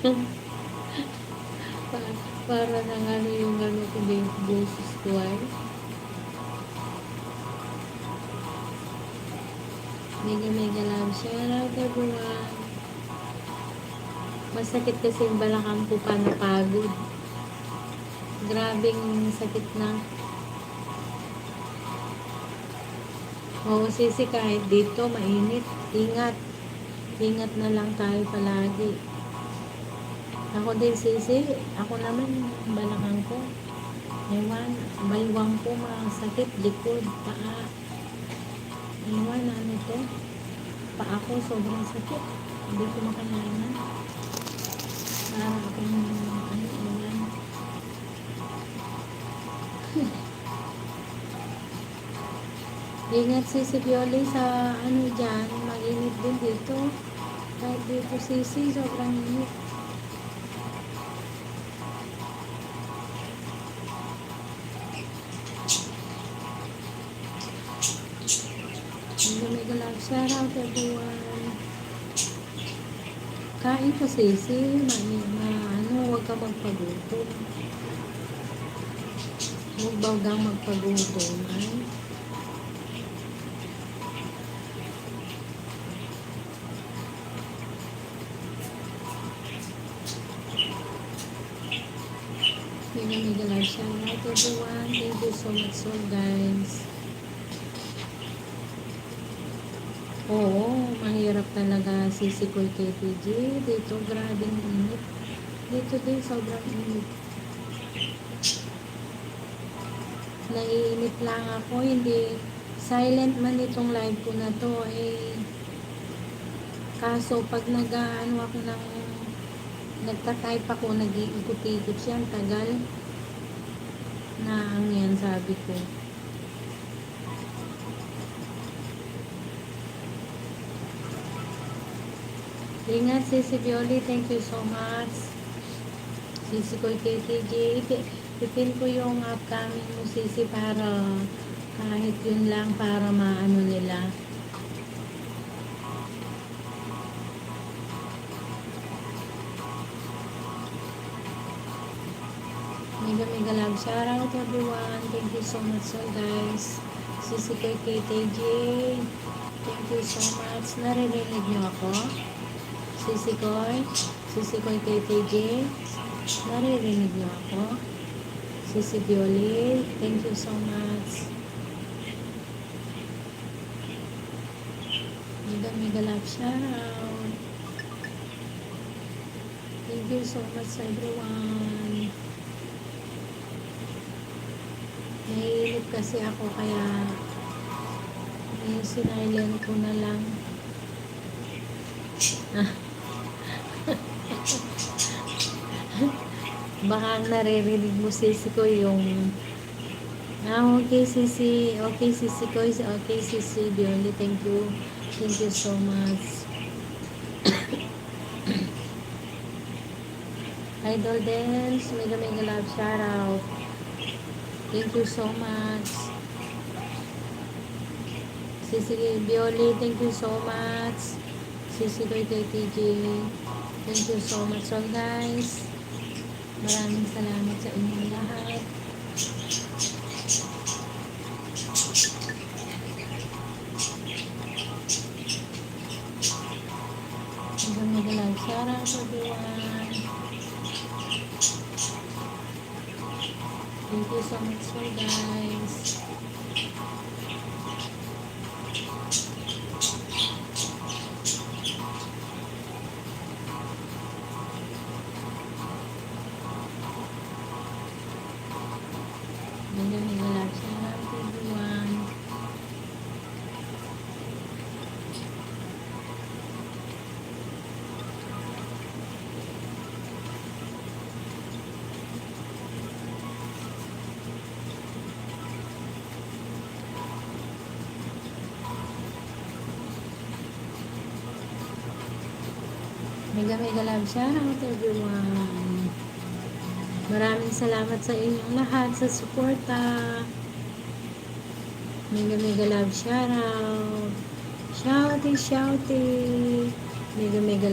Pa- para nang ano yung ano ko din, boses ko ay. Mega mega love. Shout out everyone. Masakit kasi yung balakang ko pa napagod. Grabing sakit na. Oo, sisi kahit dito mainit. Ingat. Ingat na lang tayo palagi. Ako din sisi. Ako naman balakang ko. Ewan. Baywang ko masakit. Likod. Paa. Ewan ano to. Paa ko sobrang sakit. Hindi ko makalaman. Para akong ano ewan. Ingat si Pioli sa ano dyan, mag-init din dito. Kahit dito sisi, sobrang init. Mega love, shout out everyone. Kain ka sisi, ano, huwag ka magpagutom. Huwag bagang magpagutom, ay. Mega love, shout out everyone. Thank you so much so guys. Oo, mahirap talaga sisikoy KPG. Dito grabing init. Dito din sobrang init. Naiinit lang ako, hindi silent man itong live ko na to eh. Kaso pag nag-ano ako ng nagta-type ako, nag-iikot-ikot yan, tagal na ang yan sabi ko. Ingat Sisi Violi, thank you so much. Sisi ko KTJ, ipin ko yung upcoming mo Sisi para kahit yun lang para maano nila. Mega love, shout out everyone. Thank you so much so guys. Sisi ko KTJ, thank you so much. Naririnig niyo ako? Sisi Koy KTJ, naririnig niyo ako? Sisi Violi, thank you so much. Mega love, shout out. Thank you so much everyone. Naiinip kasi ako kaya sinilent ko na lang. Baka naririnig mo sisi ko yung okay sisi ko, okay sisi Violi, thank you so much. Idol Dance, mega love, shout out, thank you so much. Sisi Violi, thank you so much. Sisi ko KTJ, thank you so much. So guys, maraming salamat sa inyong lahat. Mega love, shout out everyone. Thank you so much for guys. Mega love, shout out everyone. Mega love, shout out everyone. Maraming salamat sa inyong lahat sa suporta. Mega love, shout out. Shouty. Mega